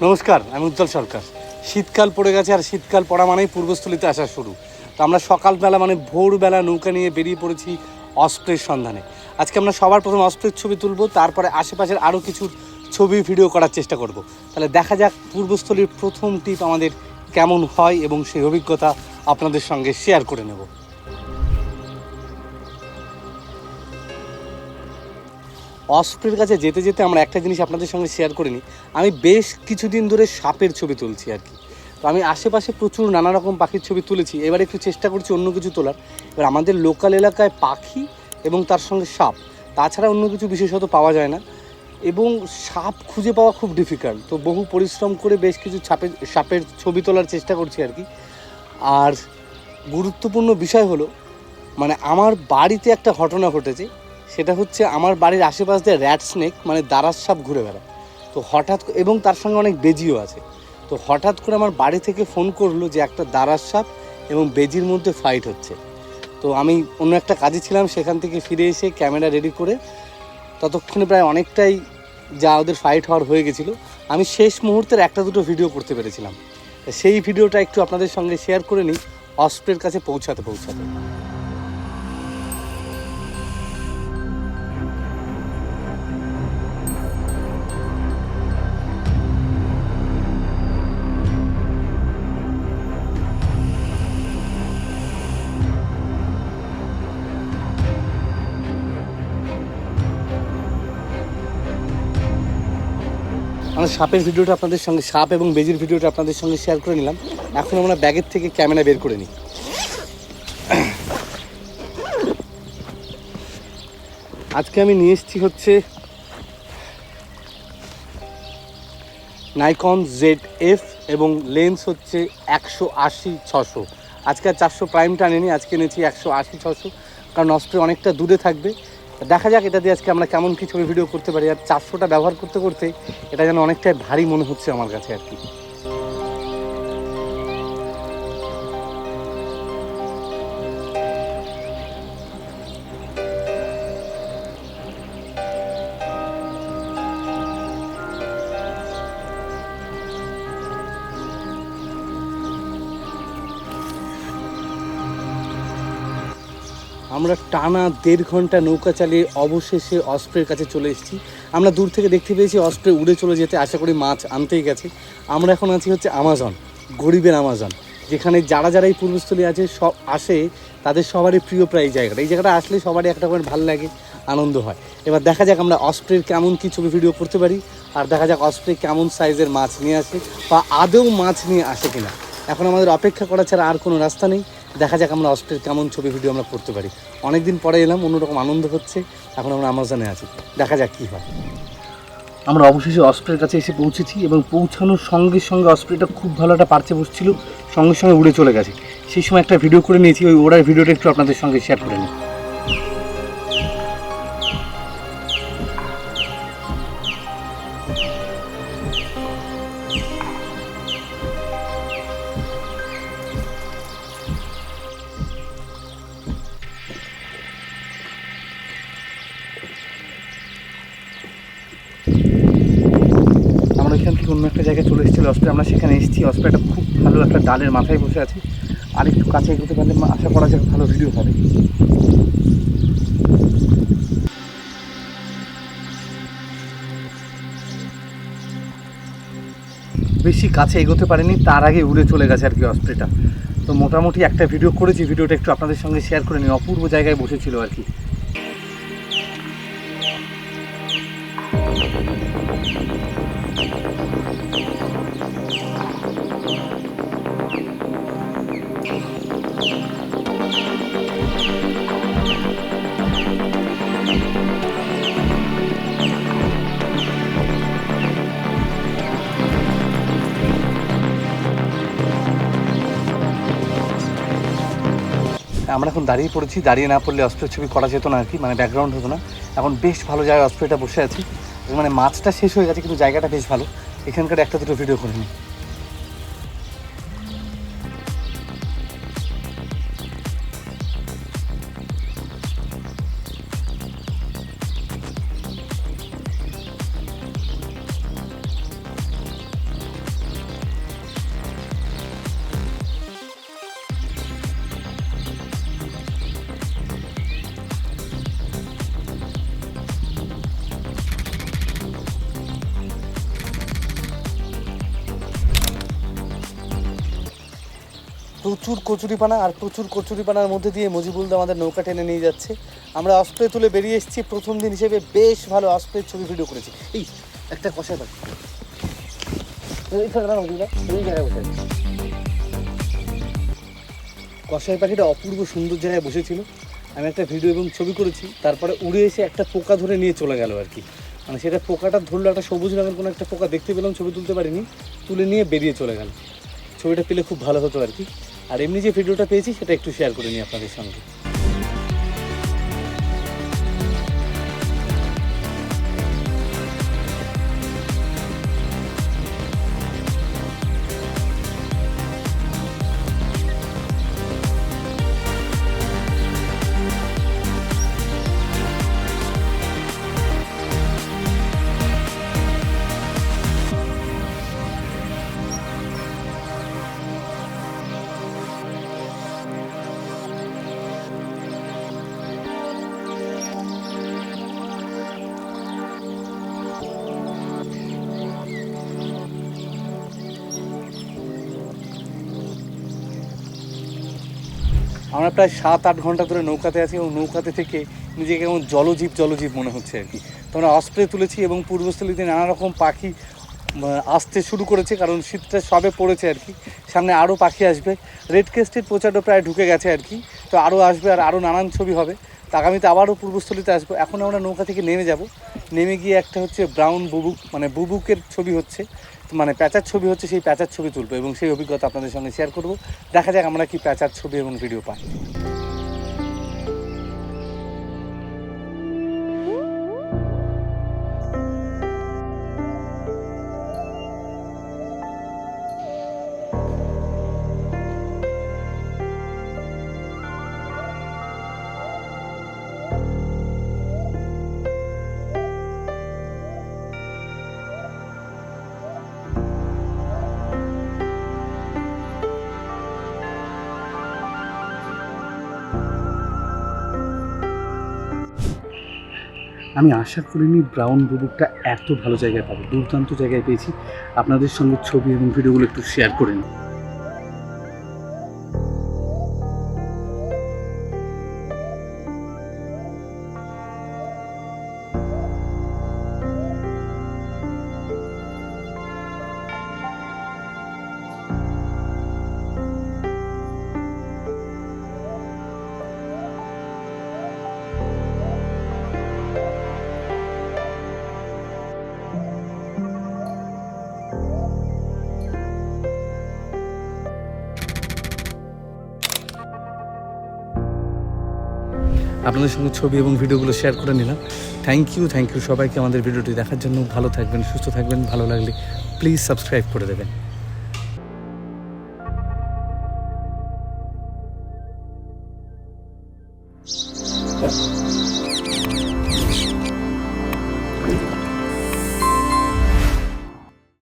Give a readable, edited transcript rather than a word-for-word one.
নমস্কার, আমি উজ্জ্বল সরকার। শীতকাল পড়ে গেছে, আর শীতকাল পড়া মানেই পূর্বস্থলীতে আসা শুরু। তো আমরা সকালবেলা মানে ভোরবেলা নৌকা নিয়ে বেরিয়ে পড়েছি অস্প্রের সন্ধানে। আজকে আমরা সবার প্রথম অস্প্রের ছবি তুলব, তারপরে আশেপাশের আরও কিছু ছবি ভিডিও করার চেষ্টা করব। তাহলে দেখা যাক পূর্বস্থলীর প্রথম ট্রিপ আমাদের কেমন হয় এবং সেই অভিজ্ঞতা আপনাদের সঙ্গে শেয়ার করে নেব। অস্প্রের কাছে যেতে যেতে আমরা একটা জিনিস আপনাদের সঙ্গে শেয়ার করে নিই। আমি বেশ কিছুদিন ধরে সাপের ছবি তুলছি আর কি। তো আমি আশেপাশে প্রচুর নানা রকম পাখির ছবি তুলেছি, এবার একটু চেষ্টা করছি অন্য কিছু তোলার। এবার আমাদের লোকাল এলাকায় পাখি এবং তার সঙ্গে সাপ, তাছাড়া অন্য কিছু বিশেষত পাওয়া যায় না, এবং সাপ খুঁজে পাওয়া খুব ডিফিকাল্ট। তো বহু পরিশ্রম করে বেশ কিছু সাপের ছবি তোলার চেষ্টা করছি আর কি। আর গুরুত্বপূর্ণ বিষয় হলো, মানে আমার বাড়িতে একটা ঘটনা ঘটেছে। সেটা হচ্ছে আমার বাড়ির আশেপাশ দিয়ে র্যাট স্নেক মানে দারাস সাপ ঘুরে বেড়ায়। তো হঠাৎ, এবং তার সঙ্গে অনেক বেজিও আছে। তো হঠাৎ করে আমার বাড়ি থেকে ফোন করলো যে একটা দারাস সাপ এবং বেজির মধ্যে ফাইট হচ্ছে। তো আমি অন্য একটা কাজে ছিলাম, সেখান থেকে ফিরে এসে ক্যামেরা রেডি করে ততক্ষণে প্রায় অনেকটাই যা ওদের ফাইট হওয়ার হয়ে গেছিলো, আমি শেষ মুহূর্তের একটা দুটো ভিডিও করতে পেরেছিলাম। সেই ভিডিওটা একটু আপনাদের সঙ্গে শেয়ার করে নিই অস্প্রের কাছে পৌঁছাতে। আমরা সাপের ভিডিওটা আপনাদের সঙ্গে, সাপ এবং বেজির ভিডিওটা আপনাদের সঙ্গে শেয়ার করে নিলাম। এখন আমরা ব্যাগের থেকে ক্যামেরা বের করে নিই। আজকে আমি নিয়ে এসেছি হচ্ছে নাইকন ZF এবং লেন্স হচ্ছে 180-600। আজকে আর 400 প্রাইমটা আনিনি, আজকে এনেছি 180-600, কারণ অস্প্রে অনেকটা দূরে থাকবে। দেখা যাক এটা দিয়ে আজকে আমরা কেমন কি ছবি ভিডিও করতে পারি। আর 400টা ব্যবহার করতে করতে এটা যেন অনেকটাই ভারী মনে হচ্ছে আমার কাছে আর কি। আমরা টানা 1.5 ঘন্টা নৌকা চালিয়ে অবশেষে অস্প্রের কাছে চলে এসেছি। আমরা দূর থেকে দেখতে পেয়েছি অস্প্রে উড়ে চলে যেতে, আশা করি মাছ আনতেই গেছে। আমরা এখন আছি হচ্ছে আমাজন, গরিবের আমাজন, যেখানে যারা এই পূর্বস্থলী আছে সব আসে, তাদের সবারই প্রিয় প্রায় এই জায়গাটা। এই জায়গাটা আসলে সবারই একটা করে ভালো লাগে, আনন্দ হয়। এবার দেখা যাক আমরা অস্প্রের কেমন কী ছবি ভিডিও করতে পারি, আর দেখা যাক অস্প্রে কেমন সাইজের মাছ নিয়ে আসে বা আদৌ মাছ নিয়ে আসে কিনা। এখন আমাদের অপেক্ষা করা ছাড়া আর কোনো রাস্তা নেই। দেখা যাক আমরা অস্প্রের কেমন ছবি ভিডিও আমরা করতে পারি। অনেকদিন পরে এলাম, অন্যরকম আনন্দ হচ্ছে। এখন আমরা আমাজনে আছি, দেখা যাক কী হয়। আমরা অবশেষে অস্প্রের কাছে এসে পৌঁছেছি, এবং পৌঁছানোর সঙ্গে সঙ্গে অস্প্রেটা খুব ভালো একটা পার্চে বসছিল, সঙ্গে সঙ্গে উড়ে চলে গেছে। সেই সময় একটা ভিডিও করে নিয়েছি, ওই ওড়ার ভিডিওটা একটু আপনাদের সঙ্গে শেয়ার করে নিই। আমরা এখান থেকে অন্য একটা জায়গায় চলে এসেছিল অস্প্রে, আমরা সেখানে এসেছি। অস্প্রেটা খুব ভালো একটা ডালের মাথায় বসে আছে, আর একটু কাছে এগোতে পারলে আশা করা যায় ভালো ভিডিও হবে। বেশি কাছে এগোতে পারেনি, তার আগে উড়ে চলে গেছে আর কি অস্প্রেটা। তো মোটামুটি একটা ভিডিও করেছি, ভিডিওটা একটু আপনাদের সঙ্গে শেয়ার করে নিই। অপূর্ব জায়গায় বসেছিল আর কি। আমরা এখন দাঁড়িয়ে পড়েছি, দাঁড়িয়ে না পড়লে অস্প্রের ছবি করা যেত না আর কি, মানে ব্যাকগ্রাউন্ড হতো না। এখন বেশ ভালো জায়গায় অস্প্রেটা বসে আছি, মানে মাছটা শেষ হয়ে গেছে কিন্তু জায়গাটা বেশ ভালো। এখানকার একটা দুটো ভিডিও করে নিই। প্রচুর কচুরিপানা, আর প্রচুর কচুরিপানার মধ্যে দিয়ে মজিবুলদা আমাদের নৌকা টেনে নিয়ে যাচ্ছে। আমরা অস্প্রে তুলে বেরিয়ে এসেছি। প্রথম দিন হিসেবে বেশ ভালো অস্প্রের ছবি ভিডিও করেছি। এই একটা কষায় পাখি, কষাই পাখিটা অপূর্ব সুন্দর জায়গায় বসেছিল। আমি একটা ভিডিও এবং ছবি করেছি, তারপরে উড়ে এসে একটা পোকা ধরে নিয়ে চলে গেল আর কি। মানে সেটা পোকাটা ধরলো, একটা সবুজ রঙের কোনো একটা পোকা দেখতে পেলাম, ছবি তুলতে পারিনি, তুলে নিয়ে বেরিয়ে চলে গেল। ছবিটা পেলে খুব ভালো হতো আর কি। আর এমনি যে ভিডিওটা পেয়েছি সেটা একটু শেয়ার করে নিই আপনাদের সঙ্গে। আমরা প্রায় 7-8 ঘন্টা ধরে নৌকাতে আছি এবং নৌকাতে থেকে নিজেকে কেমন জলজীব মনে হচ্ছে আর কি। তো আমরা অস্প্রে তুলেছি এবং পূর্বস্থলীতে নানা রকম পাখি আসতে শুরু করেছে, কারণ শীতটা সবে পড়েছে আর কি। সামনে আরও পাখি আসবে। রেড ক্রেস্টেড পোচাডো প্রায় ঢুকে গেছে আর কি, তো আরও আসবে আর আরও নানান ছবি হবে। তো আগামীতে আবারও পূর্বস্থলীতে আসবো। এখন আমরা নৌকা থেকে নেমে যাব। নেমে গিয়ে একটা হচ্ছে ব্রাউন বুবুক, মানে বুবুকের ছবি হচ্ছে, মানে প্যাঁচার ছবি হচ্ছে, সেই প্যাঁচার ছবি তুলবো এবং সেই অভিজ্ঞতা আপনাদের সঙ্গে শেয়ার করব। দেখা যাক আমরা কি প্যাঁচার ছবি এবং ভিডিও পাই। আমি আশা করিনি ব্রাউন বুবুকটা এত ভালো জায়গায় পাবো। দুর্দান্ত জায়গায় পেয়েছি। আপনাদের সঙ্গে ছবি এবং ভিডিওগুলো একটু শেয়ার করে নিই। আপনাদের সঙ্গে ছবি এবং ভিডিওগুলো শেয়ার করে নিলাম। থ্যাংক ইউ সবাইকে আমাদের ভিডিওটি দেখার জন্য। ভালো থাকবেন, সুস্থ থাকবেন। ভালো লাগলে প্লিজ সাবস্ক্রাইব করে দেবেন।